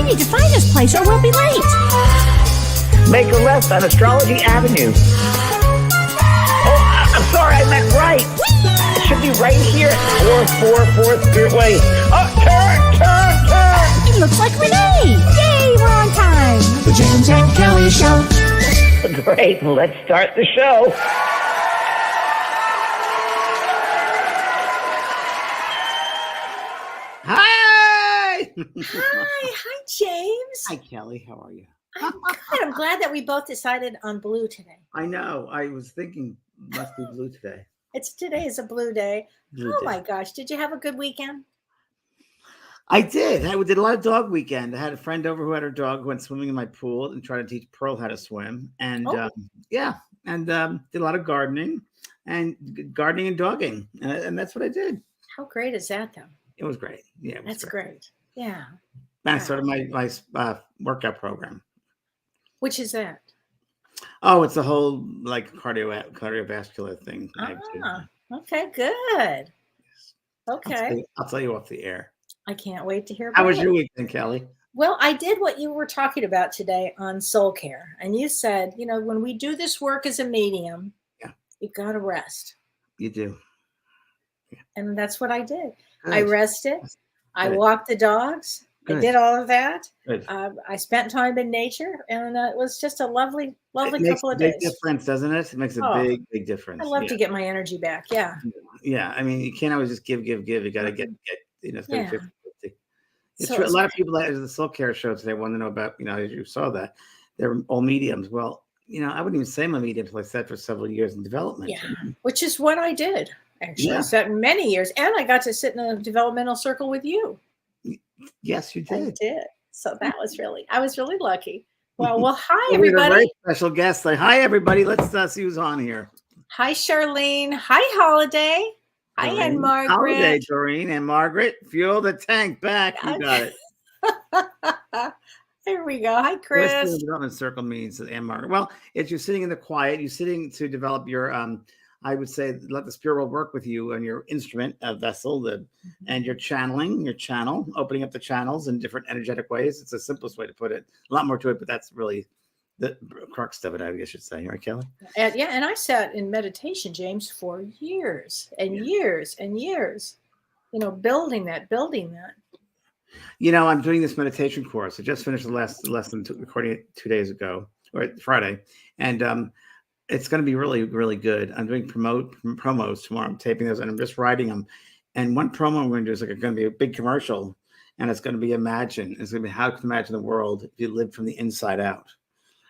Hurry, define this place or we'll be late. Make a left on Astrology Avenue. Oh, I'm sorry, I meant right. It should be right here at 444 Spirit Way. Oh, turn! It looks like Renee. Yay, we're on time. The James and Kellee Show. Great, let's start the show. Hi! Hi, James. Hi, Kelly. How are you? I'm good. I'm glad that we both decided on blue today. I know. I was thinking must be blue today. Today is a blue day. Blue Oh day. my gosh. Did you have a good weekend? I did. I did a lot of dog weekend. I had a friend over who had her dog who went swimming in my pool and tried to teach Pearl how to swim. And did a lot of gardening and dogging. And that's what I did. How great is that, though? It was great. Yeah, it was That's great. Yeah. And I started my workout program. Which is that? Oh, it's a whole like cardiovascular thing. Okay, good. Okay. I'll tell you off the air. I can't wait to hear about How was it. your weekend, Kelly? Well, I did what you were talking about today on soul care. And you said, when we do this work as a medium, you've got to rest. You do. Yeah. And that's what I did. Good. I rested. Good. I walked the dogs. Good. I did all of that. I spent time in nature, and it was just a lovely couple of days. It makes a big difference, doesn't it? It makes a big difference. I love to get my energy back. Yeah. Yeah. I mean, you can't always just give. You got to get. It's going to be 50-50. It's true. A lot of people at the soul care show today want to know about. You saw that they're all mediums. Well, I wouldn't even say I'm a medium until I sat for several years in development. Yeah, which is what I did. Actually, I sat many years, and I got to sit in a developmental circle with you. Yes, you did. I did. So I was really lucky. Well, hi everybody. A very special guest. Hi everybody. Let's see who's on here. Hi Charlene. Hi Holiday. Hi and Margaret. Holiday, Doreen and Margaret. Fuel the tank back. You got it. There we go. Hi Chris. What the development circle means, and Margaret. Well, it's you're sitting in the quiet. You're sitting to develop your I would say let the spirit world work with you on your instrument, vessel, and your channeling, your channel, opening up the channels in different energetic ways. It's the simplest way to put it. A lot more to it, but that's really the crux of it, I guess you should say. Right, Kelly? And I sat in meditation, James, for years and years and years, building that. I'm doing this meditation course. I just finished the last lesson recording it 2 days ago, or Friday. And it's going to be really, really good. I'm doing promos tomorrow. I'm taping those and I'm just writing them. And one promo I'm going to do is going to be a big commercial, and it's going to be imagine. It's going to be how to imagine the world if you live from the inside out.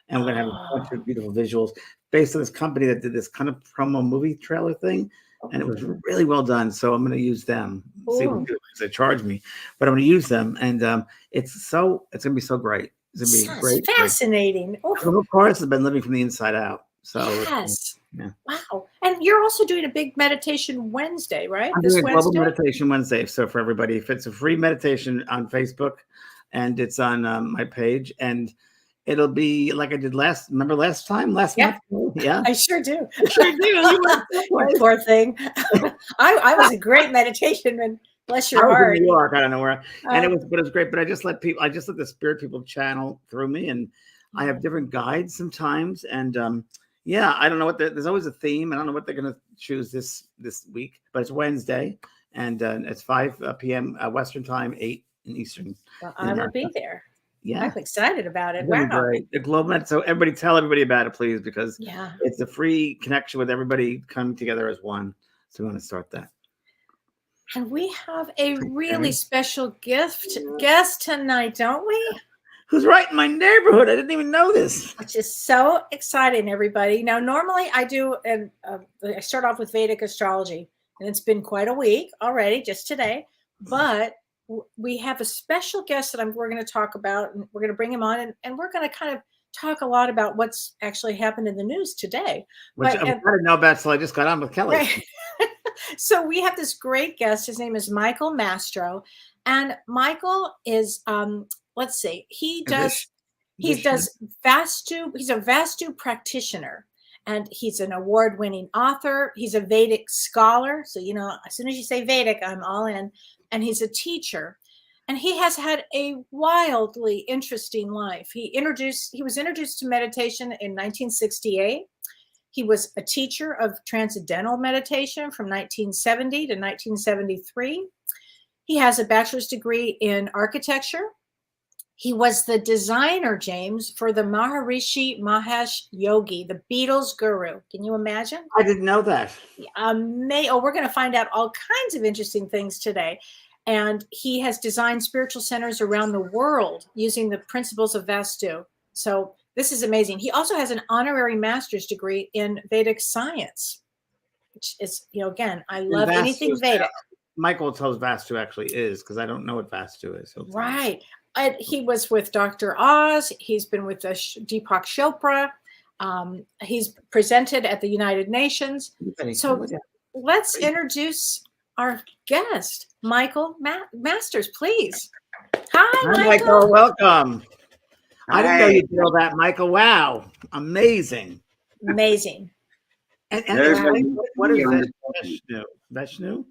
And we're going to have a bunch of beautiful visuals based on this company that did this kind of promo movie trailer thing. And it was really well done. So I'm going to use them. See what they do, because they charge me. But I'm going to use them. And it's going to be so great. It's going to be great. Fascinating. Of course, I've been living from the inside out. So yes. Yeah. Wow. And you're also doing a big meditation Wednesday, right? I'm doing a global meditation Wednesday. So for everybody, if it's a free meditation on Facebook, and it's on my page, and it'll be like I did last month? Yeah. I sure do. You poor thing. I was a great meditation and bless your heart. In New York, I don't know where. And it was great. But I just let the spirit people channel through me, and I have different guides sometimes. And I don't know there's always a theme. I don't know what they're going to choose this week, but it's Wednesday, and it's 5 p.m. Western time, 8 in Eastern. Well, I will be there. Yeah, I'm excited about it. Wow, great. The Global Med. So everybody, tell everybody about it, please, because it's a free connection with everybody coming together as one. So we want to start that. And we have a really special guest tonight, don't we? Who's right in my neighborhood? I didn't even know this. Which is so exciting, everybody. Now, normally I do, I start off with Vedic astrology, and it's been quite a week already, just today. But we have a special guest that we're going to talk about, and we're going to bring him on, and we're going to kind of talk a lot about what's actually happened in the news today. Which I didn't know about until I just got on with Kelly. Right. So we have this great guest. His name is Michael Mastro, and Michael is let's see, he does Vastu. He's a Vastu practitioner, and he's an award-winning author. He's a Vedic scholar. So, as soon as you say Vedic, I'm all in. And he's a teacher. And he has had a wildly interesting life. He was introduced to meditation in 1968. He was a teacher of transcendental meditation from 1970 to 1973. He has a bachelor's degree in architecture. He was the designer, James, for the Maharishi Mahesh Yogi, the Beatles guru. Can you imagine? I didn't know that. We're going to find out all kinds of interesting things today. And he has designed spiritual centers around the world using the principles of Vastu. So this is amazing. He also has an honorary master's degree in Vedic science, which is, again, I love anything Vedic. Michael tells Vastu actually is, because I don't know what Vastu is. Right. He was with Dr. Oz. He's been with Deepak Chopra. He's presented at the United Nations. So let's introduce our guest, Michael Masters, please. Hi, Michael. Welcome. I didn't know you did all that, Michael. Wow. Amazing. Amazing. And what is Vastu? Vastu?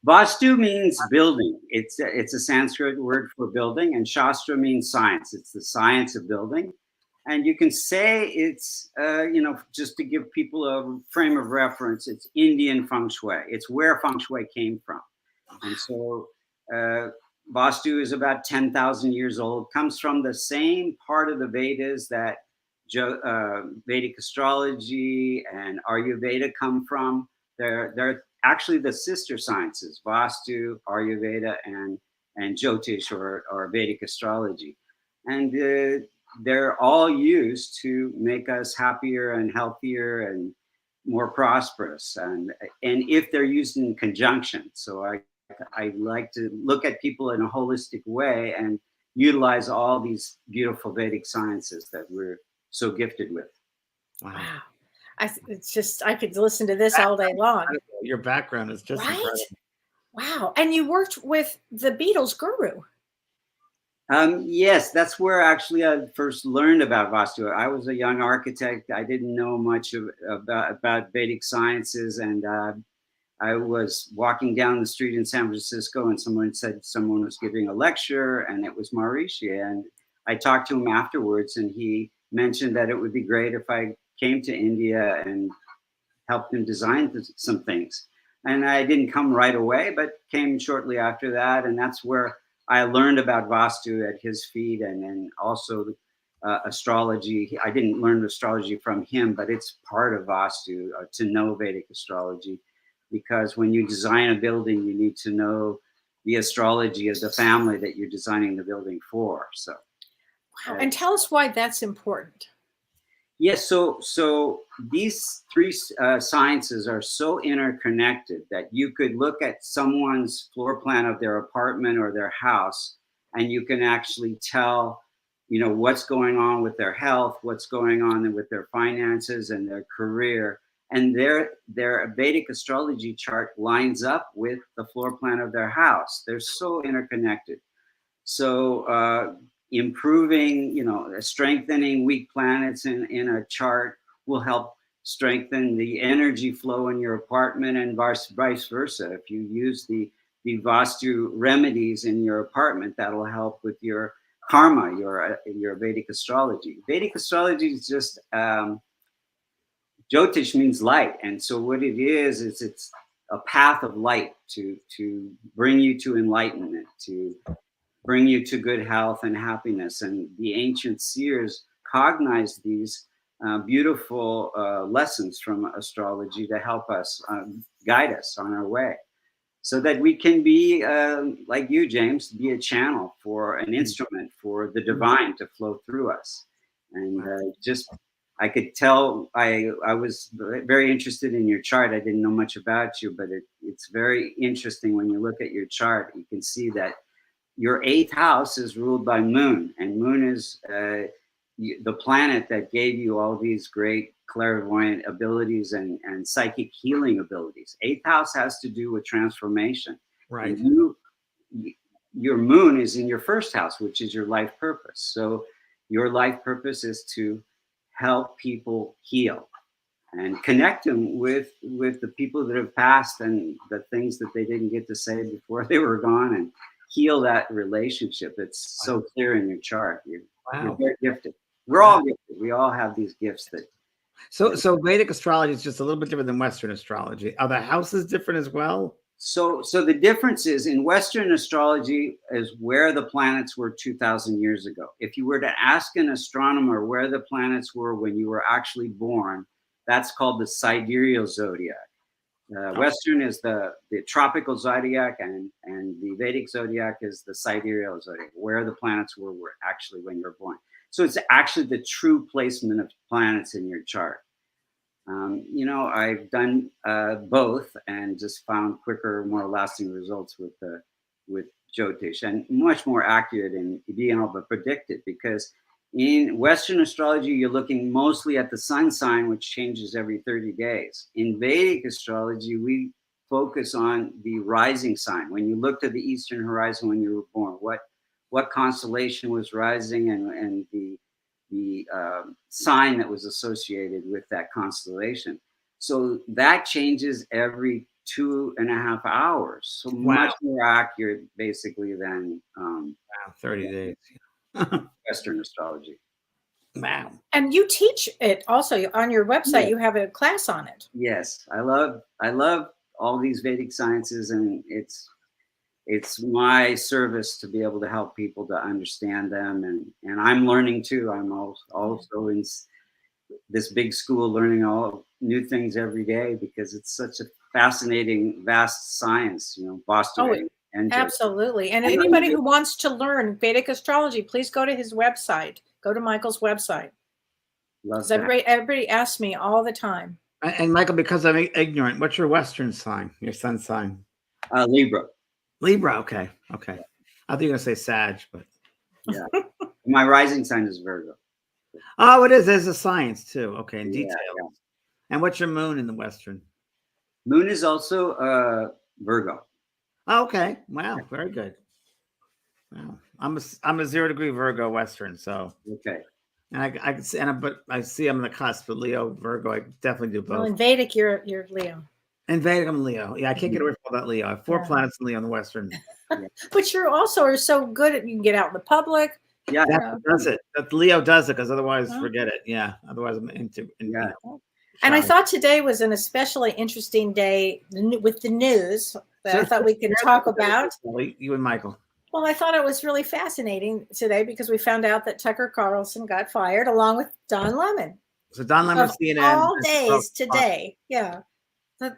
Vastu means building. It's a Sanskrit word for building, and Shastra means science. It's the science of building. And you can say it's, just to give people a frame of reference, it's Indian feng shui. It's where feng shui came from. And so Vastu is about 10,000 years old, comes from the same part of the Vedas that Vedic astrology and Ayurveda come from. They're actually the sister sciences, Vastu, Ayurveda, and Jyotish or Vedic astrology. And they're all used to make us happier and healthier and more prosperous. And if they're used in conjunction. So I like to look at people in a holistic way and utilize all these beautiful Vedic sciences that we're so gifted with. Wow. I could listen to this all day long. Your background is just right. Incredible. Wow. And you worked with the Beatles guru. Yes, that's where actually I first learned about Vastu. I was a young architect. I didn't know much about Vedic sciences. And I was walking down the street in San Francisco and someone said someone was giving a lecture and it was Maharishi. And I talked to him afterwards and he mentioned that it would be great if I came to India and helped him design some things. And I didn't come right away, but came shortly after that. And that's where I learned about Vastu at his feet and also astrology. I didn't learn astrology from him, but it's part of Vastu to know Vedic astrology. Because when you design a building, you need to know the astrology of the family that you're designing the building for. So, wow. And tell us why that's important. Yes, so these three sciences are so interconnected that you could look at someone's floor plan of their apartment or their house, and you can actually tell, what's going on with their health, what's going on with their finances and their career. And their Vedic astrology chart lines up with the floor plan of their house. They're so interconnected. So improving, strengthening weak planets in a chart will help strengthen the energy flow in your apartment and vice versa. If you use the Vastu remedies in your apartment, that'll help with your karma, your Vedic astrology. Vedic astrology is just Jyotish means light, and so what it is it's a path of light to bring you to enlightenment, to bring you to good health and happiness. And the ancient seers cognized these beautiful lessons from astrology to help us guide us on our way, so that we can be like you, James, be a channel for an instrument for the divine to flow through us. And I could tell I was very interested in your chart. I didn't know much about you, but it's very interesting when you look at your chart. You can see that your 8th house is ruled by Moon, and Moon is the planet that gave you all these great clairvoyant abilities and psychic healing abilities. 8th house has to do with transformation. Right. And your Moon is in your 1st house, which is your life purpose. So your life purpose is to help people heal and connect them with the people that have passed and the things that they didn't get to say before they were gone, and heal that relationship. It's so clear in your chart. You're very gifted. We're all gifted. We all have these gifts that. So Vedic astrology is just a little bit different than Western astrology. Are the houses different as well? So the difference is in Western astrology is where the planets were 2,000 years ago. If you were to ask an astronomer where the planets were when you were actually born, that's called the sidereal zodiac. Western is the tropical zodiac, and the Vedic zodiac is the sidereal zodiac, where the planets were actually when you were born. So it's actually the true placement of planets in your chart. I've done both and just found quicker, more lasting results with Jyotish, and much more accurate in being able to predict it, because in Western astrology, you're looking mostly at the sun sign, which changes every 30 days. In Vedic astrology, we focus on the rising sign. When you looked at the eastern horizon when you were born, what constellation was rising, and the sign that was associated with that constellation. So that changes every 2.5 hours. So much more accurate, basically, than 30 days. Western astrology. Wow. And you teach it also on your website. You have a class on it. Yes, I love all these Vedic sciences, and it's my service to be able to help people to understand them, and I'm learning too. I'm also in this big school, learning all new things every day, because it's such a fascinating, vast science. Vastu. Absolutely. And anybody who wants to learn Vedic astrology, please go to his website. Go to Michael's website. Everybody asks me all the time. And Michael, because I'm ignorant, what's your Western sign? Your sun sign? Libra. Libra. Okay. I thought you were going to say Sag, but yeah. My rising sign is Virgo. Oh, it is. There's a science too. Okay, in detail. Yeah. And what's your moon in the Western? Moon is also Virgo. Oh, okay. Wow. Very good. Wow. I'm a 0 degree Virgo Western. So okay. And but I see I'm in the cusp, but Leo, Virgo, I definitely do both. Well, in Vedic, you're Leo. In Vedic, I'm Leo. Yeah, I can't get away from that Leo. I have 4 planets in Leo in the Western. But you also are so good at, you can get out in the public. Yeah, that does it. That Leo does it, because otherwise, forget it. Yeah, otherwise I'm into. And I thought today was an especially interesting day with the news that I thought we could talk about. You and Michael. Well, I thought it was really fascinating today because we found out that Tucker Carlson got fired along with Don Lemon. So Don Lemon, CNN. All days today. Yeah.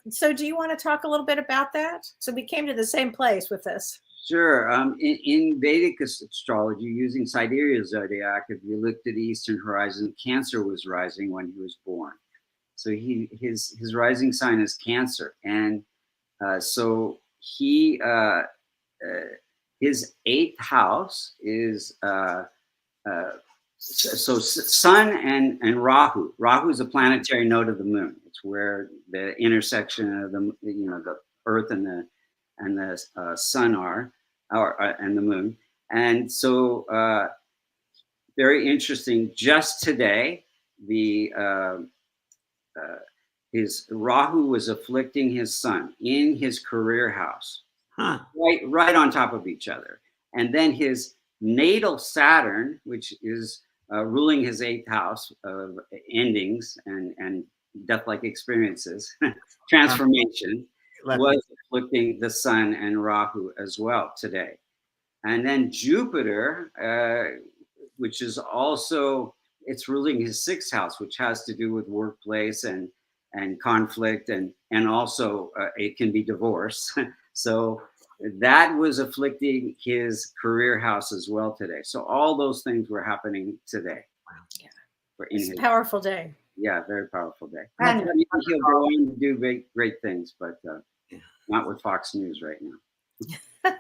So do you want to talk a little bit about that? So we came to the same place with this. Sure. In Vedic astrology, using sidereal zodiac, if you looked at the eastern horizon, Cancer was rising when he was born. So his rising sign is Cancer, and so his 8th house is so Sun and Rahu. Rahu is a planetary node of the moon. It's where the intersection of the Earth and the Sun are, and the moon. And so very interesting. Just today, his Rahu was afflicting his Sun in his career house, right on top of each other. And then his natal Saturn, which is ruling his 8th house of endings and death-like experiences, transformation, was afflicting the Sun and Rahu as well today. And then Jupiter, which is also, it's ruling his 6th house, which has to do with workplace and conflict, and also it can be divorce. So that was afflicting his career house as well today. So all those things were happening today. Wow. Yeah. It's a powerful day. Yeah, very powerful day. And he'll go on to do great things, but not with Fox News right now.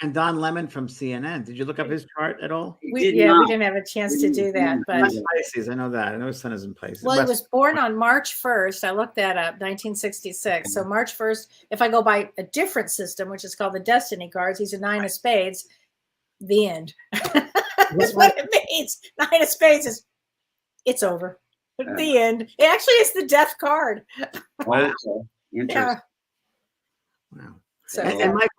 And Don Lemon from CNN. Did you look up his chart at all? We didn't have a chance to do that. But Pisces, I know that. I know his sun is in Pisces. Well, he was born on March 1st. I looked that up, 1966. So March 1st, if I go by a different system, which is called the Destiny cards, he's a 9 of spades. The end. That's what it means. 9 of spades is, it's over. The end. It actually is the death card. Wow. Interesting. Wow. So, and Michael,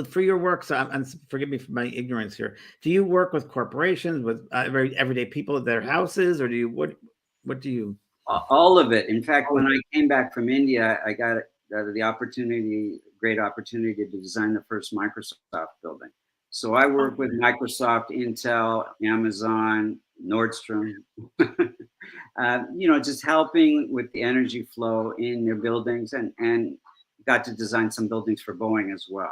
For your work, so and forgive me for my ignorance here. Do you work with corporations, with everyday people at their houses, or do you what do you? All of it. In fact, when I came back from India, I got the opportunity, great opportunity to design the first Microsoft building. So I work with Microsoft, Intel, Amazon, Nordstrom, just helping with the energy flow in their buildings, and got to design some buildings for Boeing as well.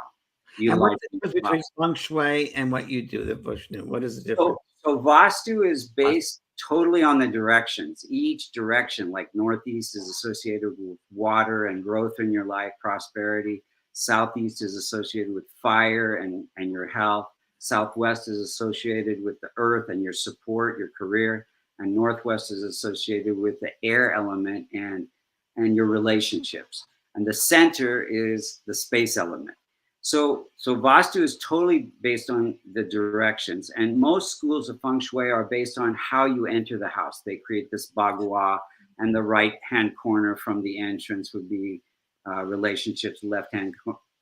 And what's the difference between feng shui and what you do, the Vastu? What is the difference? So Vastu is based totally on the directions. Each direction, like Northeast is associated with water and growth in your life, prosperity. Southeast is associated with fire and your health. Southwest is associated with the earth and your support, your career. And Northwest is associated with the air element and your relationships. And the center is the space element. So Vastu is totally based on the directions, and most schools of feng shui are based on how you enter the house. They create this bagua, and the right-hand corner from the entrance would be relationships. Left-hand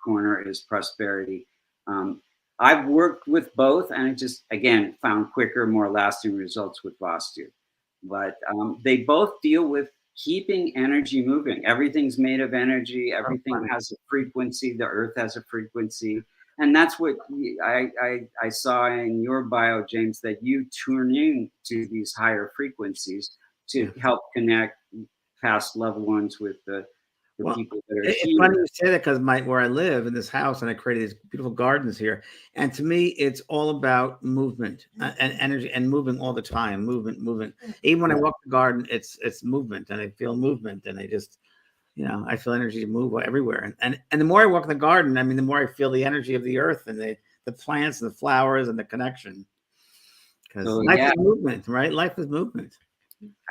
corner is prosperity. I've worked with both, and I just, again, found quicker, more lasting results with Vastu. But they both deal with keeping energy moving. Everything's made of energy. Everything has a frequency. The earth has a frequency. And that's what I saw in your bio, James, that you tune in to these higher frequencies to help connect past loved ones with the people that are here. It's funny you say that, because where I live in this house, and I created these beautiful gardens here. And to me, it's all about movement and energy, and moving all the time, movement. Even when I walk the garden, it's movement, and I feel movement, and I just, I feel energy to move everywhere. And the more I walk the garden, I mean, the more I feel the energy of the earth and the plants and the flowers and the connection. Because life is movement, right? Life is movement.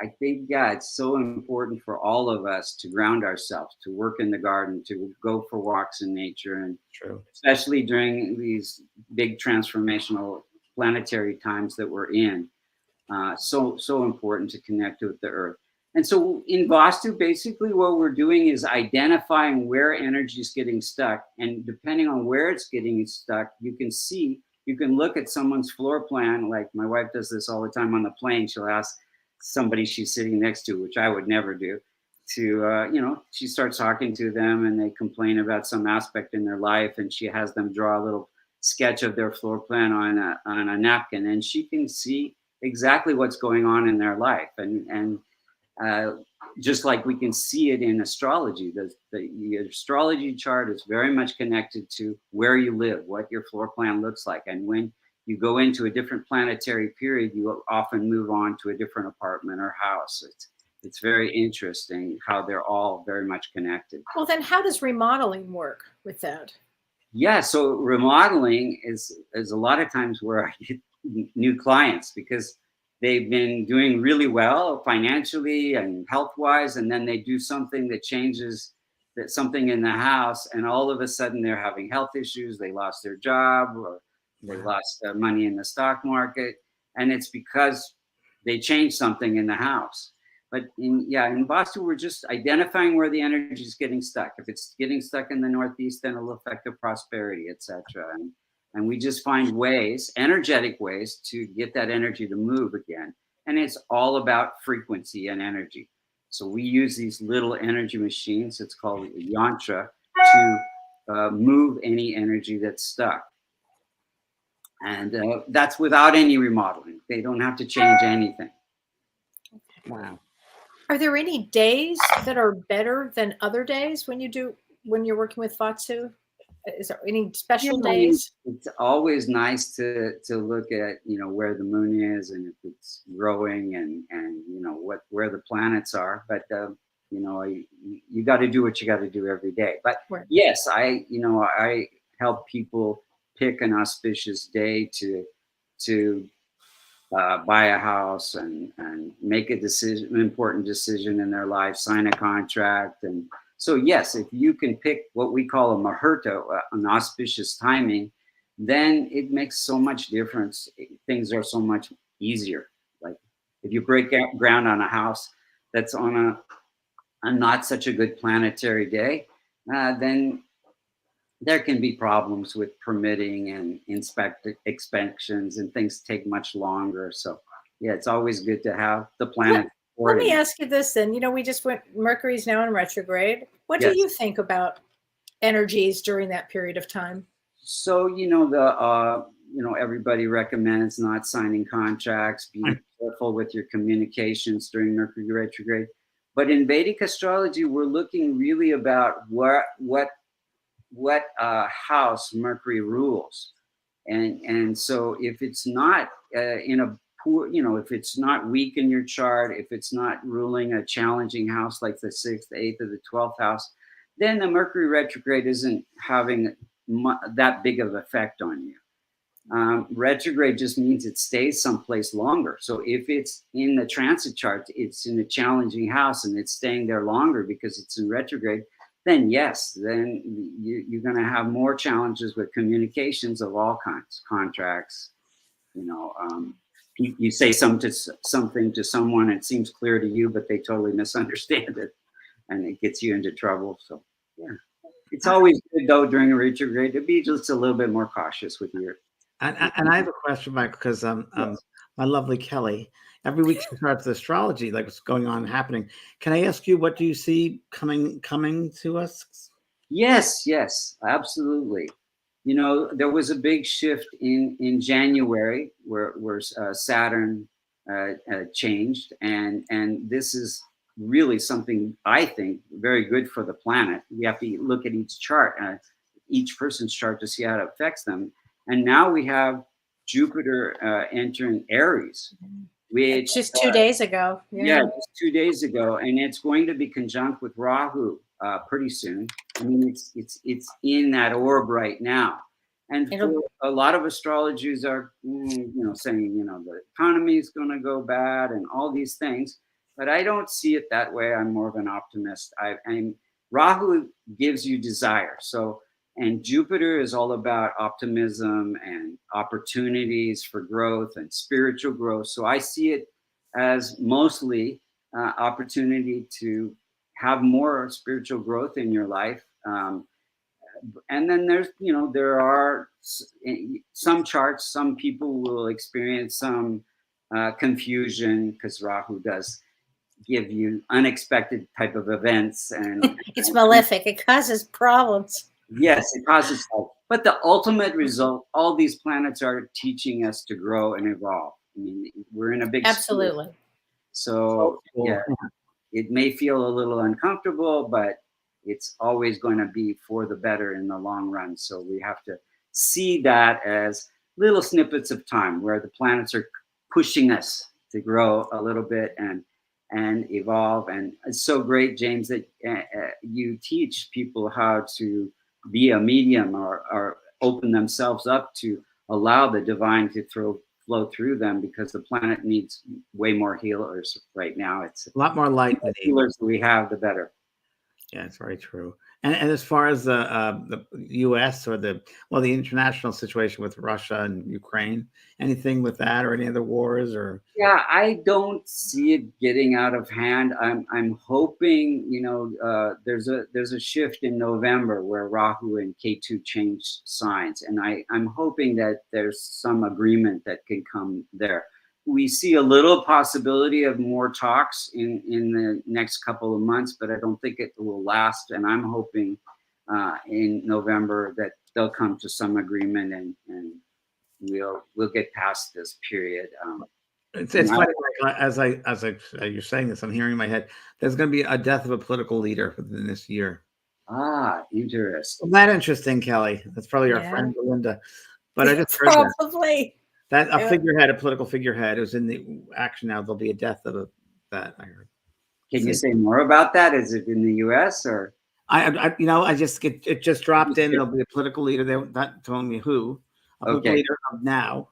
I think, it's so important for all of us to ground ourselves, to work in the garden, to go for walks in nature, and especially during these big transformational planetary times that we're in. So important to connect with the earth. And so in Vastu, basically what we're doing is identifying where energy is getting stuck. And depending on where it's getting stuck, you can look at someone's floor plan. Like my wife does this all the time on the plane. She'll ask somebody she's sitting next to, which I would never do, to, she starts talking to them and they complain about some aspect in their life, and she has them draw a little sketch of their floor plan on a napkin, and she can see exactly what's going on in their life. And just like we can see it in astrology, the astrology chart is very much connected to where you live, what your floor plan looks like. And when you go into a different planetary period, you will often move on to a different apartment or house. It's very interesting how they're all very much connected. Well, then how does remodeling work with that? Yeah, so remodeling is a lot of times where I get new clients, because they've been doing really well financially and health-wise, and then they do something that changes something in the house, and all of a sudden they're having health issues. They lost their job, or they lost money in the stock market, and it's because they changed something in the house. But in Vastu, we're just identifying where the energy is getting stuck. If it's getting stuck in the Northeast, then it'll affect the prosperity, etc. And we just find ways, energetic ways, to get that energy to move again. And it's all about frequency and energy. So we use these little energy machines, it's called a yantra, to move any energy that's stuck. And that's without any remodeling. They don't have to change anything. Wow. Are there any days that are better than other days when you're working with Vastu? Is there any special days? It's always nice to look at, where the moon is, and if it's growing, and where the planets are. But you got to do what you got to do every day. But yes, I help people pick an auspicious day to buy a house and make an important decision in their life, sign a contract. And so, yes, if you can pick what we call a muhurta, an auspicious timing, then it makes so much difference. Things are so much easier. Like if you break ground on a house that's on a not such a good planetary day, then there can be problems with permitting and inspections, and things take much longer. So yeah, it's always good to have the planet. Let me ask you this then. We just went, Mercury's now in retrograde. What Yes. do you think about energies during that period of time? So, everybody recommends not signing contracts, being careful with your communications during Mercury retrograde. But in Vedic astrology, we're looking really about what house Mercury rules. And so if it's not in a poor, if it's not weak in your chart, if it's not ruling a challenging house like the 6th, 8th, or the 12th house, then the Mercury retrograde isn't having that big of effect on you. Retrograde just means it stays someplace longer. So if it's in the transit chart, it's in a challenging house and it's staying there longer because it's in retrograde, then yes, then you're going to have more challenges with communications of all kinds, contracts. You say something to someone, it seems clear to you, but they totally misunderstand it, and it gets you into trouble. So yeah, it's always good though during a retrograde to be just a little bit more cautious with your. And I have a question, Michael, because my lovely Kelly, every week she starts the astrology, like what's going on, happening. Can I ask you, what do you see coming to us? Yes, absolutely. There was a big shift in January where Saturn changed, and this is really something I think very good for the planet. We have to look at each chart, each person's chart, to see how it affects them. And now we have Jupiter entering Aries, which just 2 days ago. Yeah, just 2 days ago, and it's going to be conjunct with Rahu pretty soon. I mean, it's in that orb right now, and for a lot of astrologers are saying the economy is going to go bad and all these things, but I don't see it that way. I'm more of an optimist. Rahu gives you desire, and Jupiter is all about optimism and opportunities for growth and spiritual growth. So I see it as mostly opportunity to have more spiritual growth in your life. And then there are some charts, some people will experience some confusion because Rahu does give you unexpected type of events. And it's malefic. It causes problems. Yes, it causes help. But the ultimate result, all these planets are teaching us to grow and evolve. I mean, we're in a big absolutely school. So yeah, it may feel a little uncomfortable, but it's always going to be for the better in the long run. So we have to see that as little snippets of time where the planets are pushing us to grow a little bit and evolve. And it's so great, James, that you teach people how to be a medium or open themselves up to allow the divine to flow through them, because the planet needs way more healers right now. It's a lot more light. The healers we have, the better. Yeah, it's very true. And as far as the U.S. or the international situation with Russia and Ukraine, anything with that or any other wars or? Yeah, I don't see it getting out of hand. I'm hoping there's a shift in November where Rahu and Ketu change signs, and I'm hoping that there's some agreement that can come there. We see a little possibility of more talks in the next couple of months, but I don't think it will last. And I'm hoping in November that they'll come to some agreement and we'll get past this period. It's funny, as you're saying this, I'm hearing in my head, there's going to be a death of a political leader within this year. Ah, interesting. Well, that interesting, Kelly. That's probably our friend Belinda. But I just heard probably. That a figurehead, a political figurehead, was in the action now. There'll be a death of that. I heard. Can you say more about that? Is it in the U.S. or? I just it just dropped in. There'll be a political leader. They're not telling me who. A political leader of now.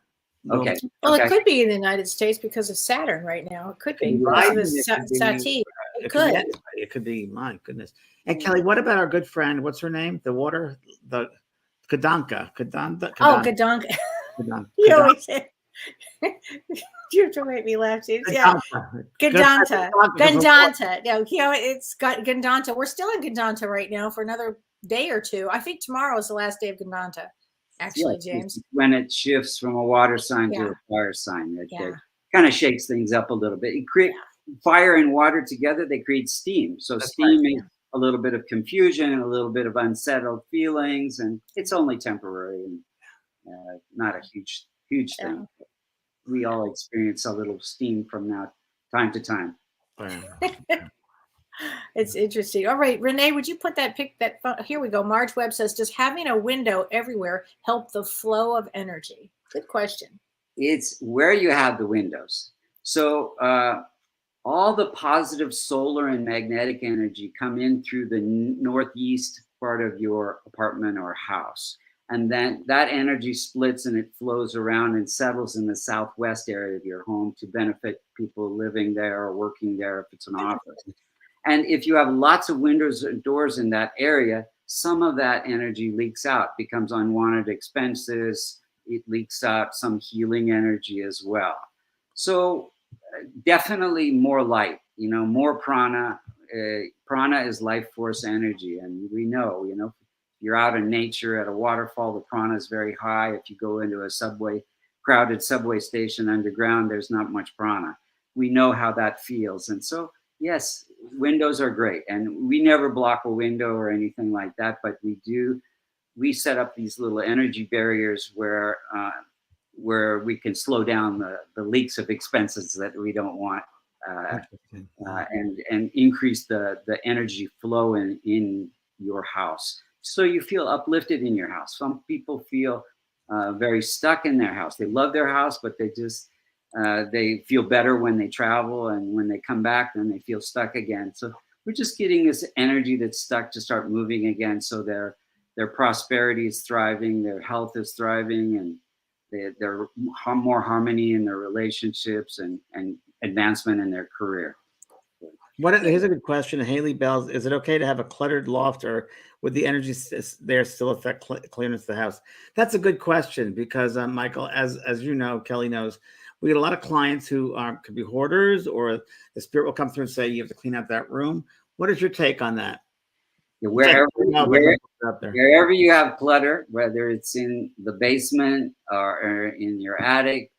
Okay. Well, it could be in the United States because of Saturn right now. It could be because of Sati. It could. It could be. My goodness. And Kelly, what about our good friend? What's her name? The water, the Kadanka. Oh, Kadanka. You always say, you have to make me laugh, James. Yeah, Gandanta. No, it's got Gandanta. We're still in Gandanta right now for another day or two. I think tomorrow is the last day of Gandanta, actually, Yes, James. when it shifts from a water sign to Yeah. a fire sign, that Yeah. kind of shakes things up a little bit. It create fire and water together. They create steam. So That's steam right, is a little bit of confusion and a little bit of unsettled feelings, and it's only temporary and not a huge thing. We all experience a little steam from time to time. It's interesting. All right, Renee, would you put that here we go. Marge Webb says, does having a window everywhere help the flow of energy? Good question. It's where you have the windows. So all the positive solar and magnetic energy come in through the northeast part of your apartment or house. And then that energy splits and it flows around and settles in the southwest area of your home to benefit people living there or working there if it's an office. And if you have lots of windows and doors in that area, some of that energy leaks out, becomes unwanted expenses. It leaks out some healing energy as well. So definitely more light, more prana. Prana is life force energy. And we know, you're out in nature at a waterfall, the prana is very high. If you go into a crowded subway station underground, there's not much prana. We know how that feels. And so, yes, windows are great. And we never block a window or anything like that, but we set up these little energy barriers where we can slow down the leaks of expenses that we don't want and increase the energy flow in your house. So you feel uplifted in your house. Some people feel very stuck in their house. They love their house, but they feel better when they travel, and when they come back, then they feel stuck again. So we're just getting this energy that's stuck to start moving again. So their prosperity is thriving, their health is thriving, and they're more harmony in their relationships and advancement in their career. Here's a good question. Haley Bells, is it okay to have a cluttered loft, or would the energy there still affect clearness of the house? That's a good question because, Michael, as you know, Kelly knows, we get a lot of clients who could be hoarders, or the spirit will come through and say, you have to clean out that room. What is your take on that? Wherever you have clutter, whether it's in the basement or in your attic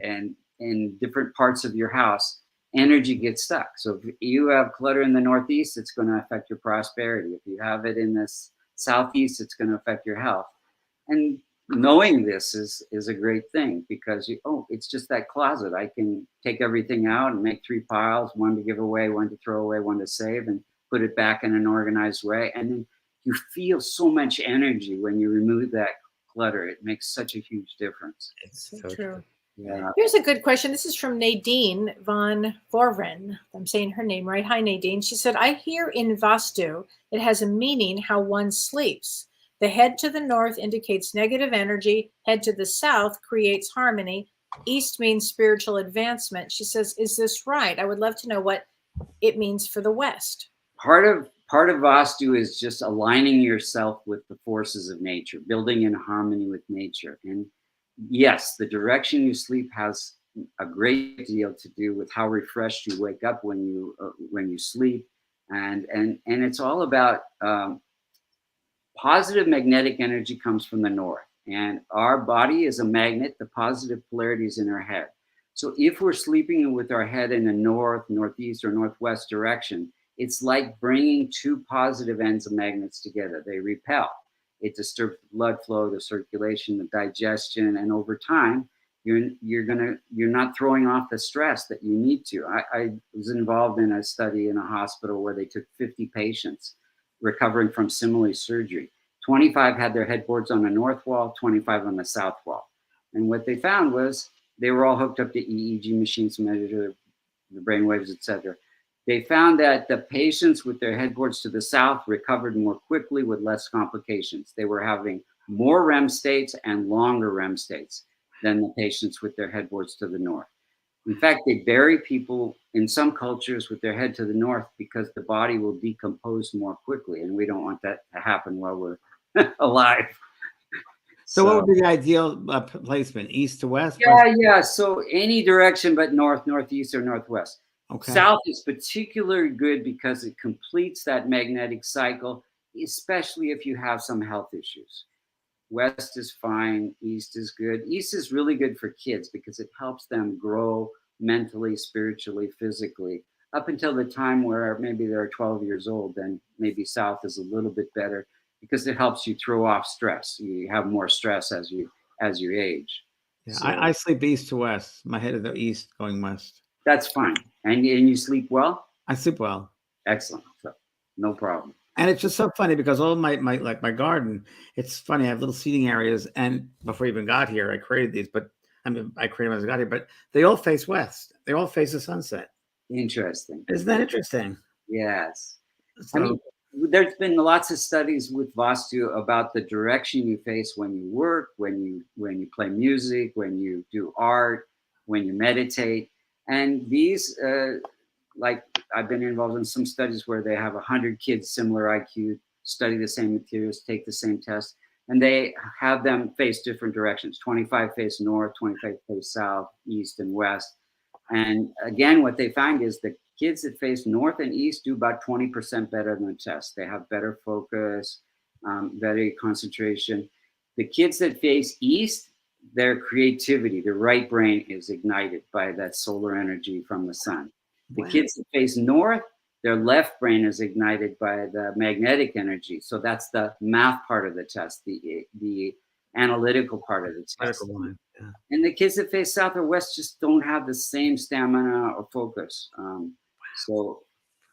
and in different parts of your house, energy gets stuck. So if you have clutter in the northeast, it's going to affect your prosperity. If you have it in the southeast, it's going to affect your health. And knowing this is a great thing, because it's just that closet. I can take everything out and make 3 piles, one to give away, one to throw away, one to save, and put it back in an organized way. And then you feel so much energy when you remove that clutter. It makes such a huge difference. It's so true. Yeah. Here's a good question. This is from Nadine von Vorven. I'm saying her name right. Hi, Nadine. She said, I hear in Vastu, it has a meaning how one sleeps. The head to the north indicates negative energy. Head to the south creates harmony. East means spiritual advancement. She says, is this right? I would love to know what it means for the West. Part of Vastu is just aligning yourself with the forces of nature, building in harmony with nature. And yes, the direction you sleep has a great deal to do with how refreshed you wake up when you sleep, and it's all about positive magnetic energy comes from the north, and our body is a magnet. The positive polarity is in our head. So if we're sleeping with our head in the north, northeast, or northwest direction, it's like bringing 2 positive ends of magnets together. They repel. It disturbs the blood flow, the circulation, the digestion, and over time, you're not throwing off the stress that you need to. I was involved in a study in a hospital where they took 50 patients recovering from simile surgery. 25 had their headboards on the north wall, 25 on the south wall. And what they found was they were all hooked up to EEG machines to measure the brain waves, etc. They found that the patients with their headboards to the south recovered more quickly with less complications. They were having more REM states and longer REM states than the patients with their headboards to the north. In fact, they bury people in some cultures with their head to the north because the body will decompose more quickly, and we don't want that to happen while we're alive. So what would be the ideal placement? East to west? Yeah. So any direction but north, northeast, or northwest. Okay. South is particularly good because it completes that magnetic cycle. especially if you have some health issues. West is fine, East is good. East is really good for kids because it helps them grow mentally, spiritually, physically, up until the time where maybe they're 12 years old. Then maybe South is a little bit better because it helps you throw off stress. You have more stress as you age. Yeah, So I sleep east to west. My head is the east going west. that's fine. And you sleep well? I sleep well. Excellent. So, no problem. And it's just so funny because all my like my garden, it's funny. I have little seating areas, and before I even got here, I created these. But I mean, I created them as I got here. But they all face west. They all face the sunset. Interesting. Isn't that interesting? Yes. So, I mean, there's been lots of studies with Vastu about the direction you face when you work, when you play music, when you do art, when you meditate. And these, like I've been involved in some studies where they have 100 kids, similar IQ, study the same materials, take the same test, and they have them face different directions. 25 face north, 25 face south, east, and west. And again, what they find is the kids that face north and east do about 20% better than the test. They have better focus, better concentration. The kids that face east, their creativity, the right brain is ignited by that solar energy from the sun. The kids that face north, their left brain is ignited by the magnetic energy. So that's the math part of the test, the analytical part of the test. yeah. And the kids that face south or west just don't have the same stamina or focus. So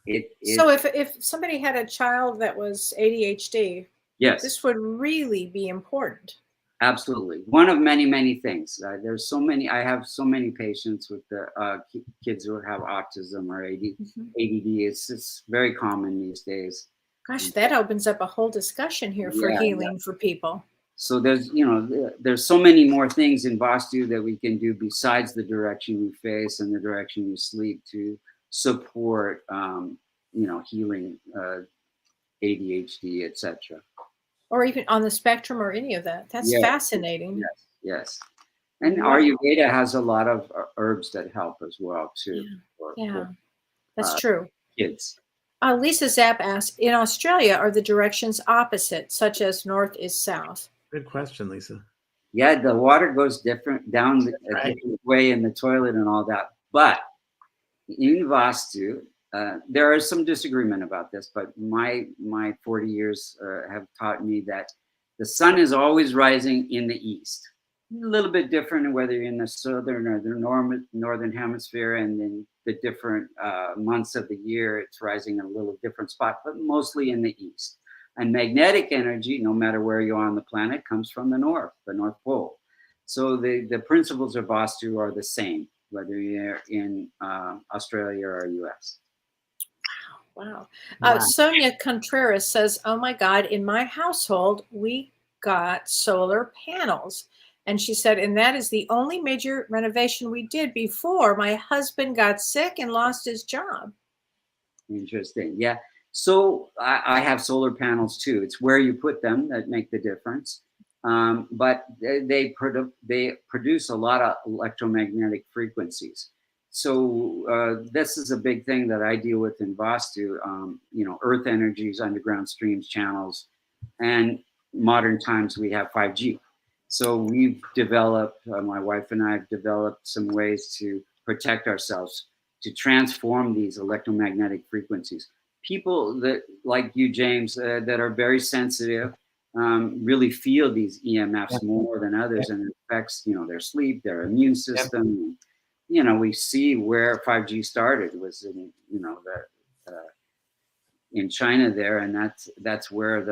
if somebody had a child that was ADHD, yes, this would really be important. absolutely. One of many, many things. There's so many. I have so many patients with the kids who have autism or ADD. It's very common these days. Gosh, that opens up a whole discussion here for healing for people. So there's so many more things in Vastu that we can do besides the direction you face and the direction you sleep to support, healing ADHD, etc. Or even on the spectrum or any of that. That's fascinating. Yes. And Ayurveda has a lot of herbs that help as well too. For that's true. Kids. Lisa Zapp asks, in Australia, are the directions opposite, such as north is south? Good question, Lisa. Yeah, the water goes different down a different way in the toilet and all that. But in Vastu, there is some disagreement about this, but my 40 years have taught me that the sun is always rising in the east. A little bit different whether you're in the southern or the northern hemisphere, and in the different months of the year, it's rising in a little different spot, but mostly in the east. And magnetic energy, no matter where you are on the planet, comes from the North Pole. So the principles of Vastu are the same, whether you're in Australia or US. Wow. Sonia Contreras says, oh my God, in my household, we got solar panels. And she said, and that is the only major renovation we did before my husband got sick and lost his job. Interesting. Yeah. So I have solar panels too. It's where you put them that make the difference. But they produce a lot of electromagnetic frequencies. So this is a big thing that I deal with in Vastu. Earth energies, underground streams, channels, and modern times we have 5G. So we've developed, my wife and I have developed some ways to protect ourselves, to transform these electromagnetic frequencies. People that, like you, James, that are very sensitive, really feel these EMFs more than others, and it affects, their sleep, their immune system. We see where 5G started was in, in China there, and that's where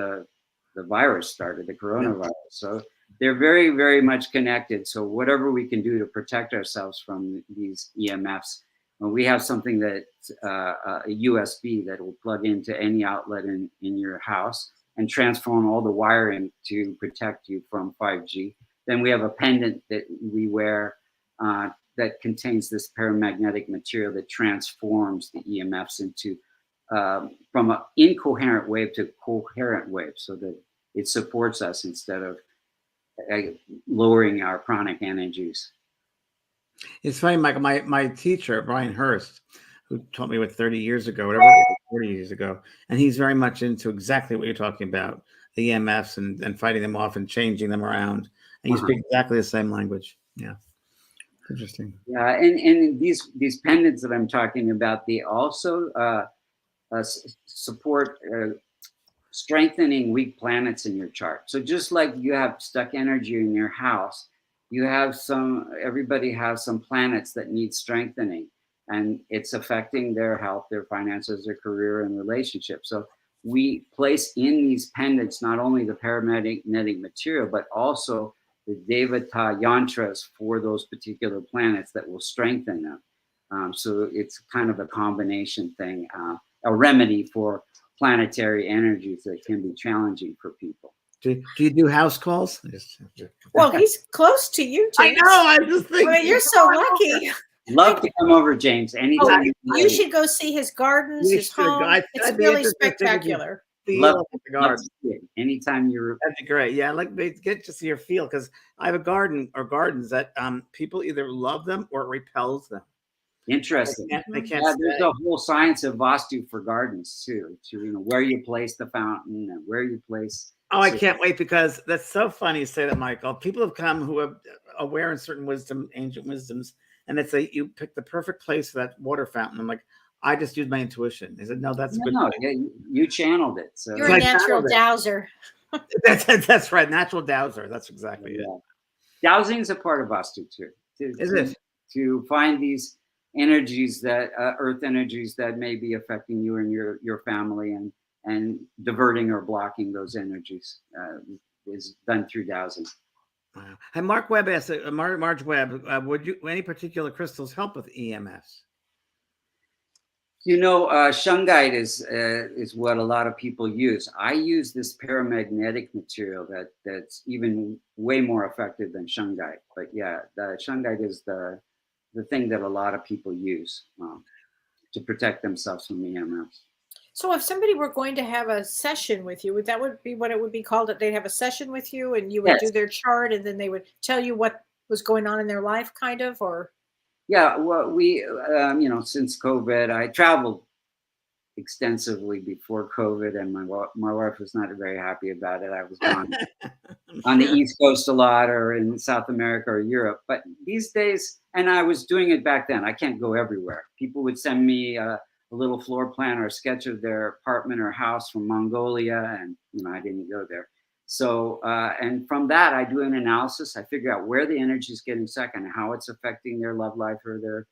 the virus started, the coronavirus. So they're very, very much connected. So whatever we can do to protect ourselves from these EMFs, we have something that a USB that will plug into any outlet in your house and transform all the wiring to protect you from 5G. Then we have a pendant that we wear that contains this paramagnetic material that transforms the EMFs into from an incoherent wave to coherent wave, so that it supports us instead of lowering our pranic energies. It's funny, Michael, my teacher, Brian Hurst, who taught me 30 years ago, whatever, 40 years ago, and he's very much into exactly what you're talking about, the EMFs and fighting them off and changing them around. And you speak exactly the same language. Yeah, interesting. Yeah, and these pendants that I'm talking about, they also support strengthening weak planets in your chart. So just like you have stuck energy in your house, you have everybody has some planets that need strengthening, and it's affecting their health, their finances, their career, and relationships. So we place in these pendants not only the paramagnetic material, but also the Devata yantras for those particular planets that will strengthen them. So it's kind of a combination thing, a remedy for planetary energies that can be challenging for people. Do you do house calls? Well, he's close to you, James. I know. I just think You're so lucky. Love to come over, James. Anytime. You should go see his gardens, his home. It's really spectacular. Love to see it. Anytime you're. That'd be great. Yeah, like get to see your feel, because I have a garden or gardens that people either love them or it repels them. Interesting. They can't there's a whole science of Vastu for gardens too. To where you place the fountain and where you place. Oh, I can't wait, because that's so funny you say that, Michael. People have come who are aware in certain wisdom, ancient wisdoms, and they say you pick the perfect place for that water fountain. I'm like, I just used my intuition. They said, no, that's good. No, you channeled it. So you're a natural dowser. That's right, natural dowser. That's exactly it. Dowsing is a part of Vastu too. Is it? To find these energies that earth energies that may be affecting you and your family, and diverting or blocking those energies is done through dowsing. Wow. And Mark Webb asked, Marge Webb, would any particular crystals help with EMFs? Shungite is what a lot of people use. I use this paramagnetic material that's even way more effective than shungite. But yeah, the shungite is the thing that a lot of people use to protect themselves from EMFs. So if somebody were going to have a session with you, that would be what it would be called? They'd have a session with you, and you would do their chart, and then they would tell you what was going on in their life, kind of, or? Yeah, well, we, since COVID, I traveled extensively before COVID, and my wife was not very happy about it. I was gone on the East Coast a lot, or in South America or Europe. But these days, and I was doing it back then, I can't go everywhere. People would send me a little floor plan or a sketch of their apartment or house from Mongolia, and I didn't go there. So, and from that, I do an analysis. I figure out where the energy is getting stuck and how it's affecting their love life or their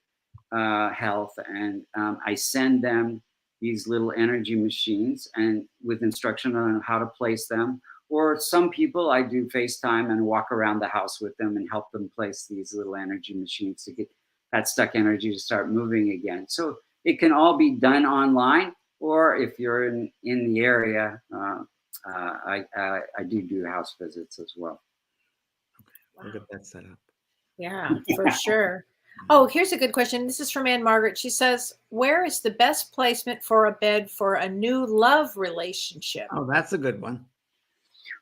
health. And I send them these little energy machines, and with instruction on how to place them. Or some people, I do FaceTime and walk around the house with them and help them place these little energy machines to get that stuck energy to start moving again. So it can all be done online, or if you're in the area, I do house visits as well. Okay, I'll get that set up. Yeah, for sure. Oh, here's a good question. This is from Ann Margaret. She says, where is the best placement for a bed for a new love relationship? Oh, that's a good one.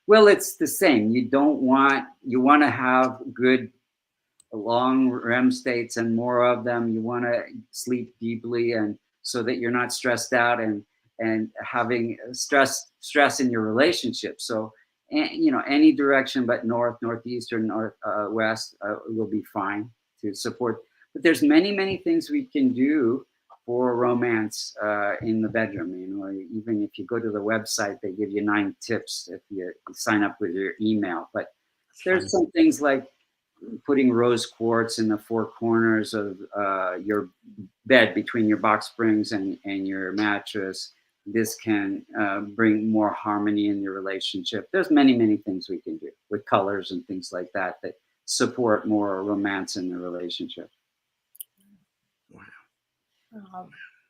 Well, it's the same. You want to have good long REM states and more of them. You want to sleep deeply, and so that you're not stressed out and having stress in your relationship. So, any direction but north, northeast, or northwest will be fine to support. But there's many things we can do for romance in the bedroom. Even if you go to the website, they give you 9 tips if you sign up with your email. But there's some things like putting rose quartz in the 4 corners of your bed between your box springs and your mattress. This can bring more harmony in your relationship. There's many things we can do with colors and things like that support more romance in the relationship.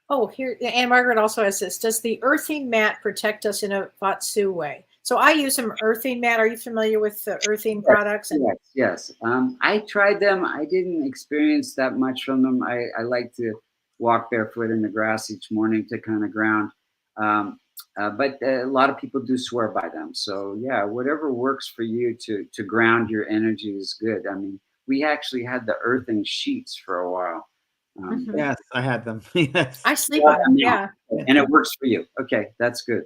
Wow. Here, Anne Margaret also has this. Does the earthing mat protect us in a Vastu way? So I use some earthing mat. Are you familiar with the earthing products? Yes. I tried them. I didn't experience that much from them. I like to walk barefoot in the grass each morning to kind of ground. But a lot of people do swear by them. So yeah, whatever works for you to ground your energy is good. I mean, we actually had the earthing sheets for a while. Yes, I had them. Yes. I sleep on them. Yeah. And it works for you. Okay, that's good.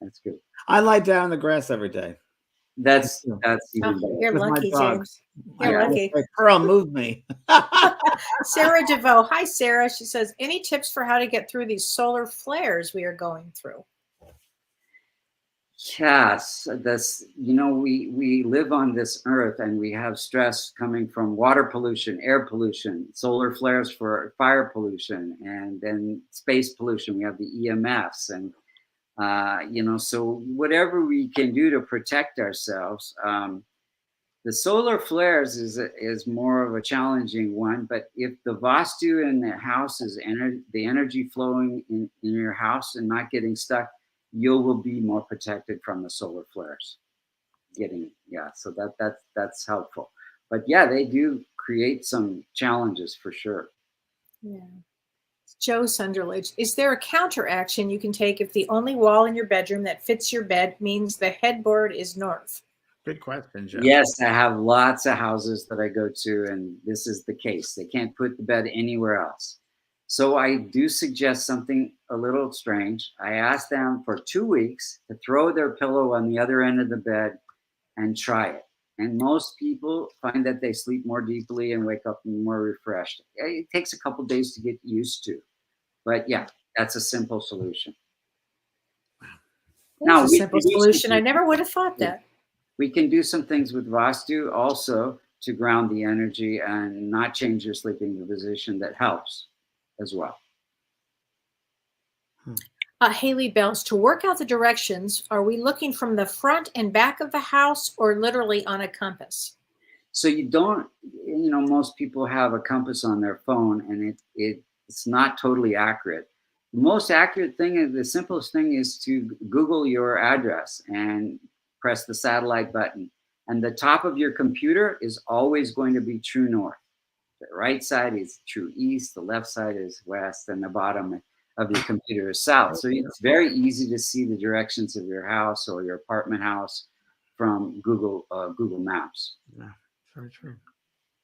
That's good. I lie down in the grass every day. That's Yeah. even Oh, better. you're With my lucky, dogs. James. You're Yeah. lucky. Like, Pearl, move me. Sarah DeVoe. Hi, Sarah. She says, any tips for how to get through these solar flares we are going through? Yes, that's, we live on this earth and we have stress coming from water pollution, air pollution, solar flares for fire pollution, and then space pollution. We have the EMFs and, so whatever we can do to protect ourselves. The solar flares is more of a challenging one, but if the Vastu in the house is the energy flowing in your house and not getting stuck, you will be more protected from the solar flares. So that's helpful. But yeah, they do create some challenges for sure. Yeah. Joe Sunderledge, is there a counteraction you can take if the only wall in your bedroom that fits your bed means the headboard is north? Good question, Joe. Yes, I have lots of houses that I go to, and this is the case. They can't put the bed anywhere else. So I do suggest something a little strange. I ask them for 2 weeks to throw their pillow on the other end of the bed and try it. And most people find that they sleep more deeply and wake up more refreshed. It takes a couple days to get used to. But yeah, that's a simple solution. That's a simple solution. I never would have thought that. We can do some things with Vastu also to ground the energy and not change your sleeping position. That helps as well. Haley Bells, to work out the directions, are we looking from the front and back of the house or literally on a compass? So you don't, most people have a compass on their phone and it's not totally accurate. The most accurate thing is, the simplest thing is to Google your address and press the satellite button. And the top of your computer is always going to be true north. The right side is true east, the left side is west, and the bottom of your computer is south. So it's very easy to see the directions of your house or your apartment house from Google Maps. Yeah, very true.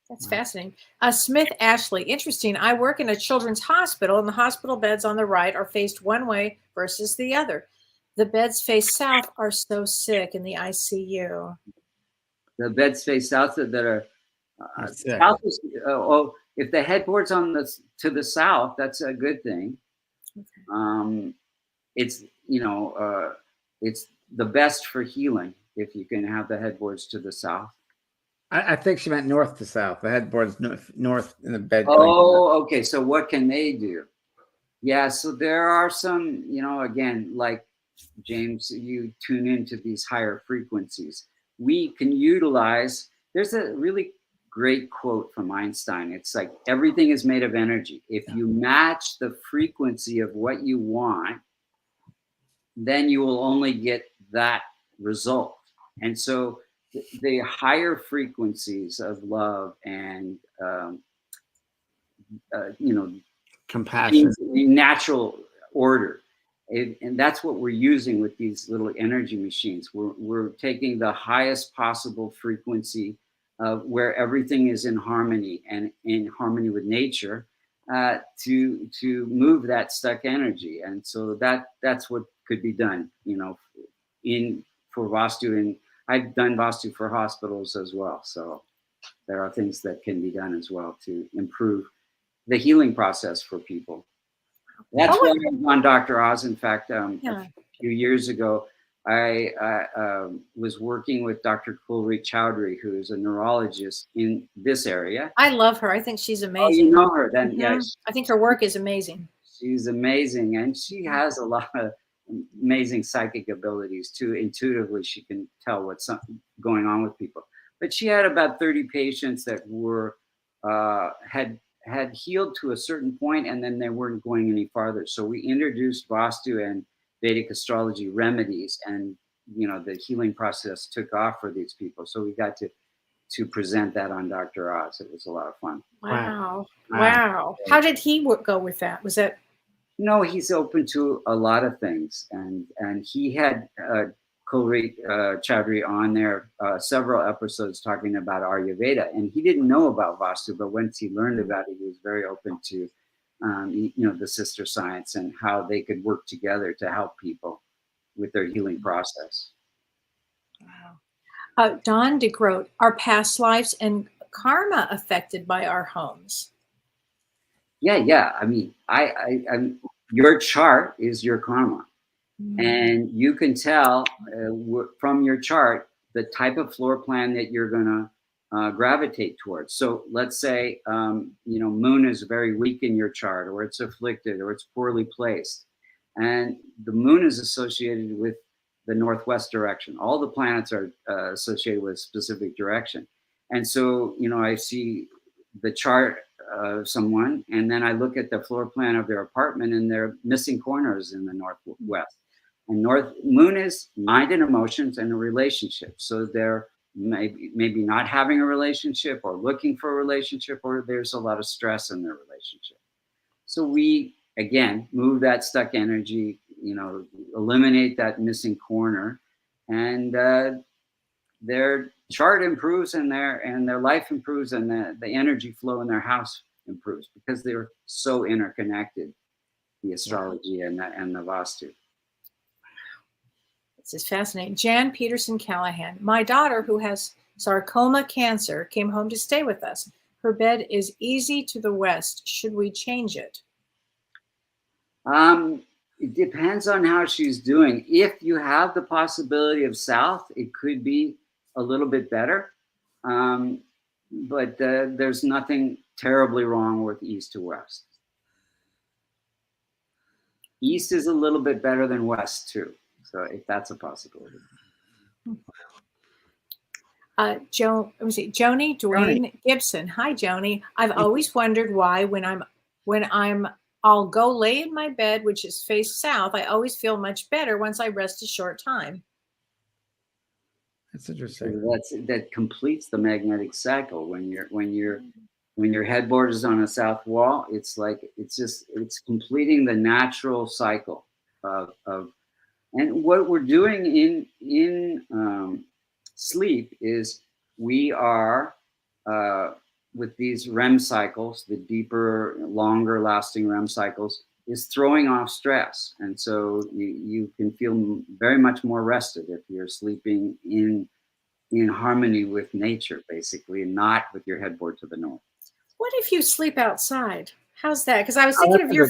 That's fascinating. Smith Ashley, interesting. I work in a children's hospital, and the hospital beds on the right are faced one way versus the other. The beds face south are so sick in the ICU. The beds face south that are Sick. south is, if the headboard's to the south, that's a good thing. Okay. It's it's the best for healing if you can have the headboards to the south. I think she meant north to south. The headboard's north in the bed. Oh, okay. So what can they do? Yeah, so there are some, again, like James, you tune into these higher frequencies. We can utilize, there's a really great quote from Einstein. It's like, everything is made of energy. If you match the frequency of what you want, then you will only get that result. And so the higher frequencies of love and, compassion, natural order. And that's what we're using with these little energy machines. We're taking the highest possible frequency where everything is in harmony and in harmony with nature to move that stuck energy. And so that's what could be done, for Vastu. And I've done Vastu for hospitals as well. So there are things that can be done as well to improve the healing process for people. That's why I was on Dr. Oz. In fact, a few years ago, I was working with Dr. Kulri Chowdhury, who is a neurologist in this area. I love her. I think she's amazing. Oh, you know her? Then yes, I think her work is amazing. She's amazing, and she has a lot of amazing psychic abilities too. Intuitively, she can tell what's going on with people. But she had about 30 patients that were had healed to a certain point, and then they weren't going any farther. So we introduced Vastu and Vedic astrology remedies, and the healing process took off for these people. So we got to present that on Dr. Oz. It was a lot of fun. Wow. How did he go with that? Was that? No, he's open to a lot of things, and he had Kulri Chowdhury on there several episodes talking about Ayurveda, and he didn't know about Vastu, but once he learned about it, he was very open to the sister science and how they could work together to help people with their healing process. Wow. Don DeGroat, are past lives and karma affected by our homes? Yeah. I mean, your chart is your karma. And you can tell from your chart the type of floor plan that you're going to gravitate towards. So let's say, moon is very weak in your chart, or it's afflicted, or it's poorly placed. And the moon is associated with the northwest direction. All the planets are associated with a specific direction. And so, I see the chart of someone, and then I look at the floor plan of their apartment, and they're missing corners in the northwest. And moon is mind and emotions and a relationship. So they're maybe not having a relationship or looking for a relationship, or there's a lot of stress in their relationship. So we, again, move that stuck energy, eliminate that missing corner, and their chart improves, and their life improves, and the energy flow in their house improves, because they're so interconnected, the astrology and the Vastu. This is fascinating. Jan Peterson Callahan. My daughter, who has sarcoma cancer, came home to stay with us. Her bed is easy to the west. Should we change it? It depends on how she's doing. If you have the possibility of south, it could be a little bit better. But there's nothing terribly wrong with east to west. East is a little bit better than west too. So if that's a possibility. Joni Dwayne Gibson. Hi, Joni. I've always wondered why I'll go lay in my bed, which is face south. I always feel much better once I rest a short time. That's interesting. That completes the magnetic cycle. When your headboard is on a south wall, it's completing the natural cycle of. And what we're doing in sleep is we are, with these REM cycles, the deeper, longer lasting REM cycles, is throwing off stress. And so you can feel very much more rested if you're sleeping in harmony with nature, basically, and not with your headboard to the north. What if you sleep outside? How's that? Because I was thinking of your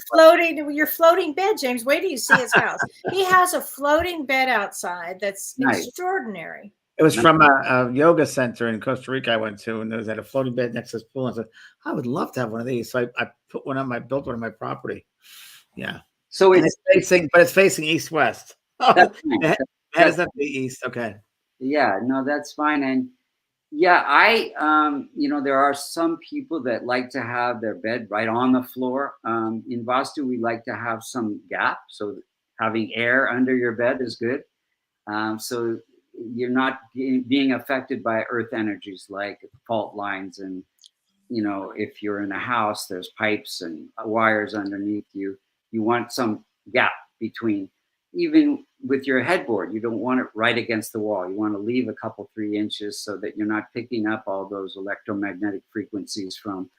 floating bed, James. Wait till you see his house. He has a floating bed outside that's nice. Extraordinary. It was from a yoga center in Costa Rica I went to, and there was a floating bed next to this pool. And I said, I would love to have one of these. So I put one on built one on my property. Yeah. So it's facing east-west. Oh, it has to be east. Okay. Yeah, no, that's fine. And yeah, there are some people that like to have their bed right on the floor. In Vastu, we like to have some gap. So having air under your bed is good. So you're not being affected by earth energies like fault lines. And, if you're in a house, there's pipes and wires underneath you. You want some gap between. Even with your headboard, you don't want it right against the wall. You want to leave a couple, 3 inches so that you're not picking up all those electromagnetic frequencies from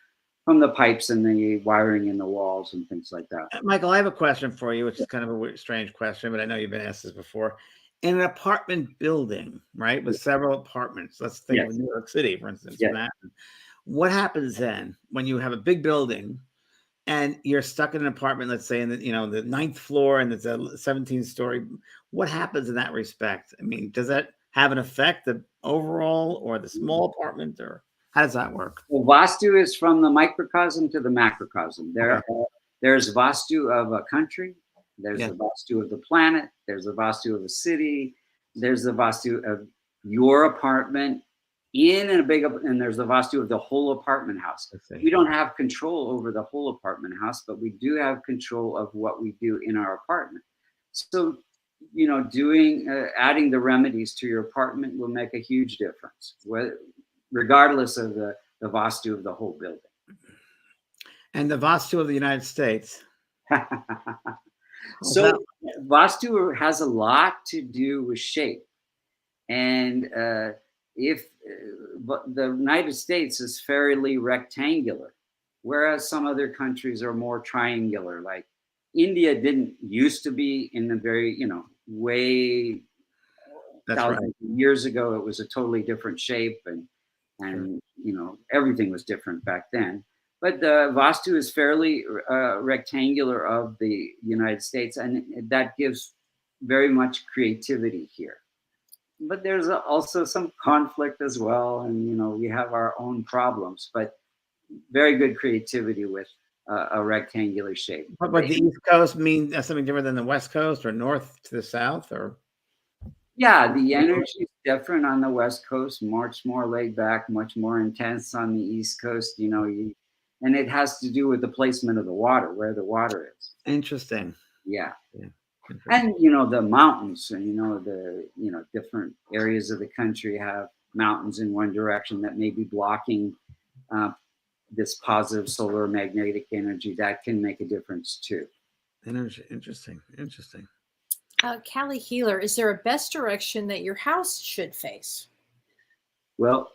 the pipes and the wiring in the walls and things like that. Michael, I have a question for you, which is kind of a weird, strange question, but I know you've been asked this before. In an apartment building, right, with several apartments, let's think of New York City, for instance, Manhattan. What happens then when you have a big building and you're stuck in an apartment, let's say in the 9th floor, and it's a 17-story? What happens in that respect? I mean, does that have an effect, the overall or the small apartment, or how does that work? Well, Vastu is from the microcosm to the macrocosm. There's Vastu of a country. There's the Vastu of the planet. There's the Vastu of a city. There's the Vastu of your apartment and there's the Vastu of the whole apartment house. We don't have control over the whole apartment house, but we do have control of what we do in our apartment. So, adding the remedies to your apartment will make a huge difference, regardless of the Vastu of the whole building. And the Vastu of the United States. So Vastu has a lot to do with shape. And if the United States is fairly rectangular, whereas some other countries are more triangular. Like India didn't used to be in the very, way That's thousands right. of years ago. It was a totally different shape, and everything was different back then. But the Vastu is fairly rectangular of the United States, and that gives very much creativity here. But there's also some conflict as well, and we have our own problems. But very good creativity with a rectangular shape. But the East Coast mean something different than the West Coast, or north to the south, or? Yeah, the energy is different on the West Coast, much more laid back, much more intense on the East Coast. And it has to do with the placement of the water, where the water is. Interesting. Yeah. Yeah. And the mountains, and the different areas of the country have mountains in one direction that may be blocking this positive solar magnetic energy. That can make a difference too. Interesting. Kellee Healer, is there a best direction that your house should face? Well,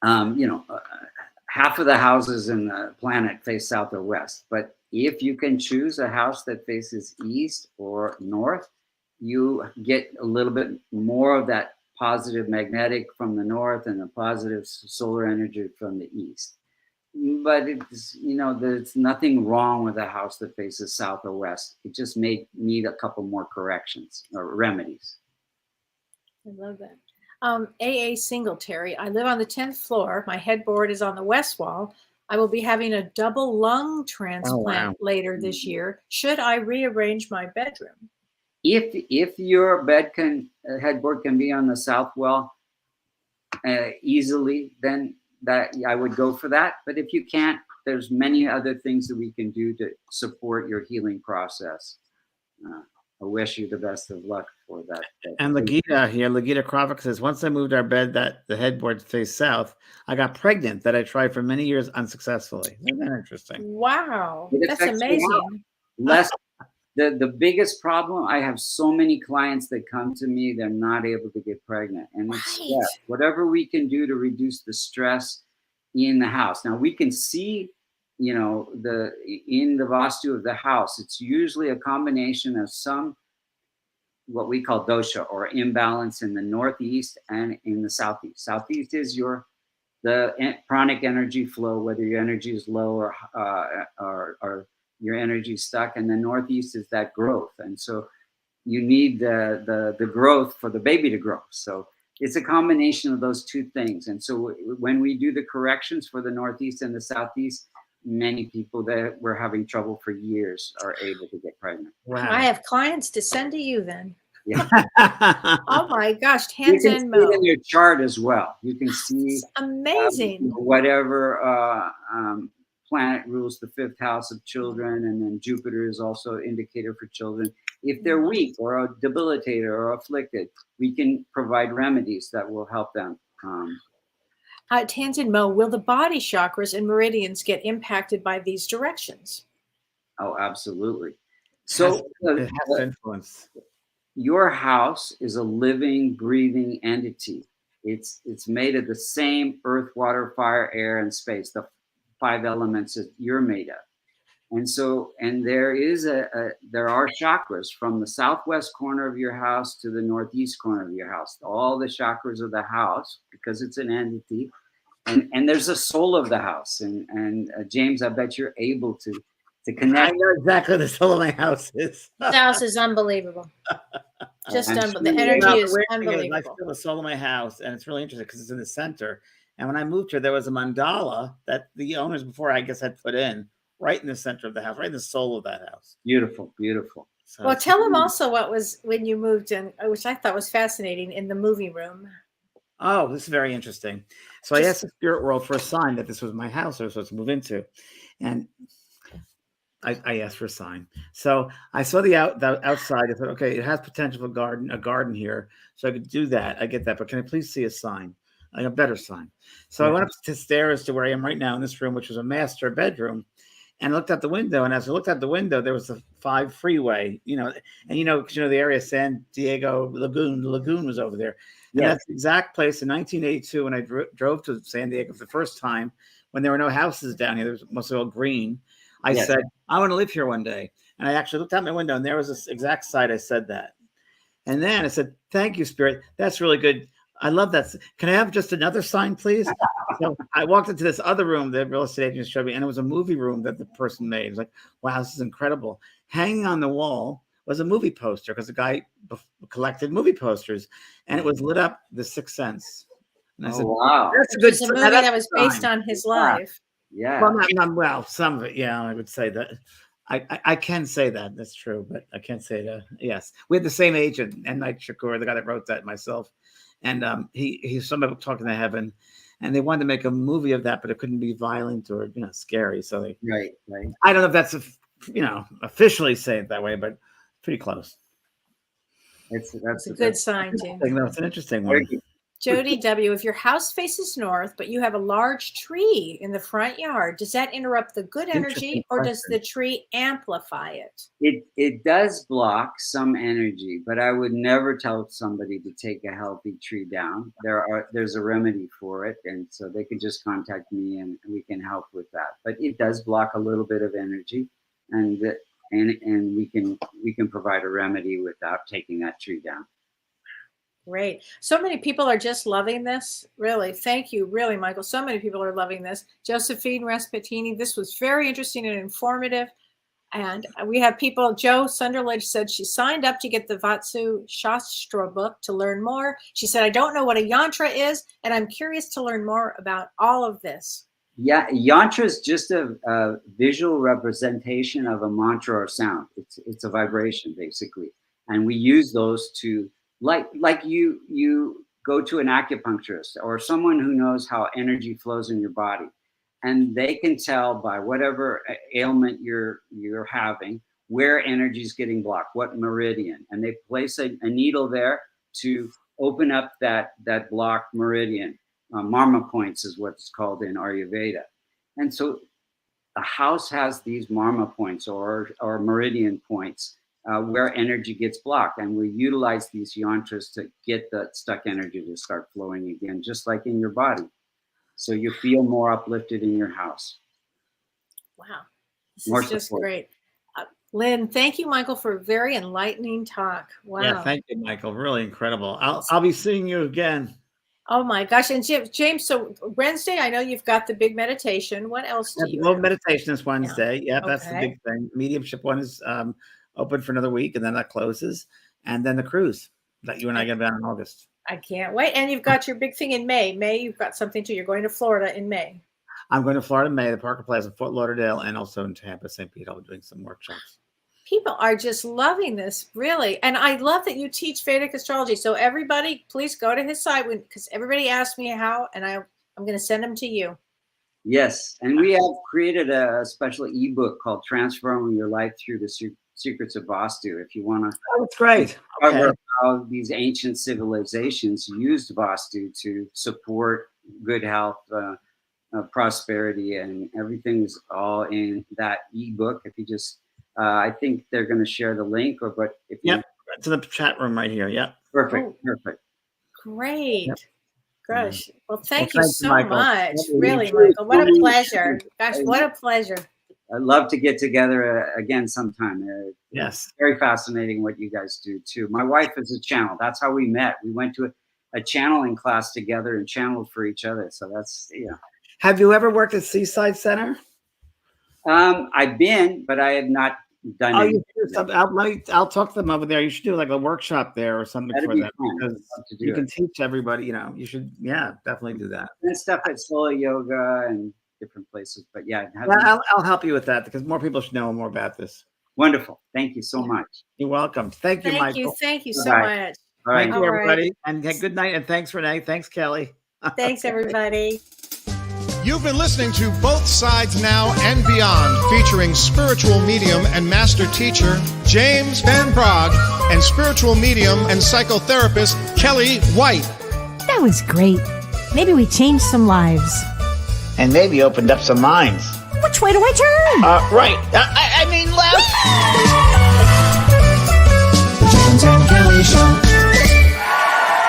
half of the houses in the planet face south or west, but if you can choose a house that faces east or north, you get a little bit more of that positive magnetic from the north and the positive solar energy from the east. But there's nothing wrong with a house that faces south or west. It just may need a couple more corrections or remedies. I love that. A.A. Singletary, I live on the 10th floor. My headboard is on the west wall. I will be having a double lung transplant later this year. Should I rearrange my bedroom? If your headboard can be on the south wall easily, then that I would go for that. But if you can't, there's many other things that we can do to support your healing process. I wish you the best of luck for that. And Lagita Kravik says, once I moved our bed that the headboard faced south, I got pregnant that I tried for many years unsuccessfully. Isn't that interesting? Wow, that's amazing. The biggest problem, I have so many clients that come to me, they're not able to get pregnant. And it's stress. Whatever we can do to reduce the stress in the house. Now we can see, in the Vastu of the house, it's usually a combination of some, what we call dosha, or imbalance in the northeast and in the southeast. Southeast is the pranic energy flow, whether your energy is low or your energy is stuck, and the northeast is that growth. And so you need the growth for the baby to grow. So it's a combination of those two things. And so when we do the corrections for the northeast and the southeast, many people that were having trouble for years are able to get pregnant. Wow. I have clients to send to you then. Yeah. Oh my gosh, Hands and Mo. You can see it in your chart as well. You can see it's amazing. Whatever planet rules the fifth house of children, and then Jupiter is also an indicator for children. If they're weak or debilitated or afflicted, we can provide remedies that will help them. Tanzan Mo, will the body chakras and meridians get impacted by these directions? Oh, absolutely. So it has influence. Your house is a living, breathing entity. It's made of the same earth, water, fire, air, and space, the 5 elements that you're made of. And so, there are chakras from the southwest corner of your house to the northeast corner of your house. All the chakras of the house, because it's an entity, and there's a soul of the house. And James, I bet you're able to connect. I know exactly what the soul of my house is. The house is unbelievable. Just unbelievable. The energy is unbelievable. I feel the soul of my house, and it's really interesting because it's in the center. And when I moved here, there was a mandala that the owners before, I guess, had put in right in the center of the house, right in the soul of that house. Beautiful, beautiful. So well, tell them also what was when you moved in, which I thought was fascinating, in the movie room. Oh, this is very interesting. So I asked the spirit world for a sign that this was my house I was supposed to move into. And I asked for a sign. So I saw the outside. I thought, okay, it has potential for a garden here. So I could do that. I get that. But can I please see a sign? Like a better sign. So I went up the stairs to where I am right now in this room, which was a master bedroom. And I looked out the window. And as I looked out the window, there was the 5 freeway, and the area, San Diego Lagoon. The lagoon was over there. And that's the exact place in 1982 when I drove to San Diego for the first time. when there were no houses down here, there was mostly all green. I Yes. said, I want to live here one day. And I actually looked out my window, and there was this exact site I said that. And then I said, thank you, Spirit. That's really good. I love that. Can I have just another sign, please? So I walked into this other room that real estate agent showed me, and it was a movie room that the person made. It was like, wow, this is incredible. Hanging on the wall was a movie poster because the guy collected movie posters, and it was lit up, The Sixth Sense. And I said, wow. that's a good It's a movie that was based on his life. Yeah. Well, some of it, yeah, I would say that. I can say that. That's true, but I can't say that. Yes. We had the same agent, M. Night Shakur, the guy that wrote that, myself. And he's somebody talking to heaven, and they wanted to make a movie of that, but it couldn't be violent or scary. So they Right. I don't know if that's officially say it that way, but pretty close. That's a good sign, Jim. That's an interesting one. Jody W., if your house faces north, but you have a large tree in the front yard, does that interrupt the good energy, or does the tree amplify it? It does block some energy, but I would never tell somebody to take a healthy tree down. There's a remedy for it, and so they can just contact me, and we can help with that. But it does block a little bit of energy, and we can provide a remedy without taking that tree down. Great. So many people are just loving this. Really. Thank you. Really, Michael. So many people are loving this. Josephine Respatini, this was very interesting and informative. And we have people, Joe Sunderledge said she signed up to get the Vastu Shastra book to learn more. She said, I don't know what a yantra is, and I'm curious to learn more about all of this. Yeah, yantra is just a visual representation of a mantra or sound. It's a vibration, basically. And we use those to like you go to an acupuncturist or someone who knows how energy flows in your body, and they can tell by whatever ailment you're having where energy is getting blocked, what meridian, and they place a needle there to open up that blocked meridian. Marma points is what's called in Ayurveda. And so the house has these marma points or meridian points where energy gets blocked, and we utilize these yantras to get that stuck energy to start flowing again, just like in your body. So you feel more uplifted in your house. Wow, this is just great. Lynn, thank you, Michael, for a very enlightening talk. Wow. Yeah, thank you, Michael. Really incredible. I'll be seeing you again. Oh my gosh. And James, so Wednesday, I know you've got the big meditation. What else do you have? Meditation is Wednesday. Yeah, that's the Okay. big thing. Mediumship one is open for another week, and then that closes. And then the cruise that you and I get down in August. I can't wait. And you've got your big thing in May. May, you've got something too. You're going to Florida in May. I'm going to Florida in May, the Parker Plaza, Fort Lauderdale, and also in Tampa, St. Pete. I'll be doing some workshops. People are just loving this, really. And I love that you teach Vedic astrology. So everybody, please go to his site, because everybody asked me how, and I'm going to send them to you. Yes, and we have created a special ebook called Transforming Your Life Through the Secrets of Vastu. If you want to that's great. cover how these ancient civilizations used Vastu to support good health, prosperity, and everything's all in that ebook. If you just I think they're going to share the link, but if you it's in the chat room right here. Yeah, perfect. Great. Yep. Gosh, well, thank you thanks, so Michael. much. Really, Michael, what a pleasure. Gosh, what a pleasure. I'd love to get together again sometime. Yes. It's very fascinating what you guys do too. My wife is a channel. That's how we met. We went to a channeling class together and channeled for each other. So that's, Have you ever worked at Seaside Center? I've been, but I have not done it. I'll talk to them over there. You should do like a workshop there or something That'd for be them, fun. because Love to you do can it. teach everybody. You should, definitely do that. And stuff at Solar Yoga and different places. But yeah, I'll help you with that, because more people should know more about this. wonderful. Thank you so much. You're welcome. Thank you, Michael. Thank you so Bye-bye. much. All right. Thank you, All right. everybody. And good night. And thanks, Renee. Thanks, Kelly. Thanks, everybody. You've been listening to Both Sides Now and Beyond, featuring spiritual medium and master teacher James Van Praagh and spiritual medium and psychotherapist Kellee White. That was great. Maybe we changed some lives. And maybe opened up some minds. Which way do I turn? Right. I mean, left.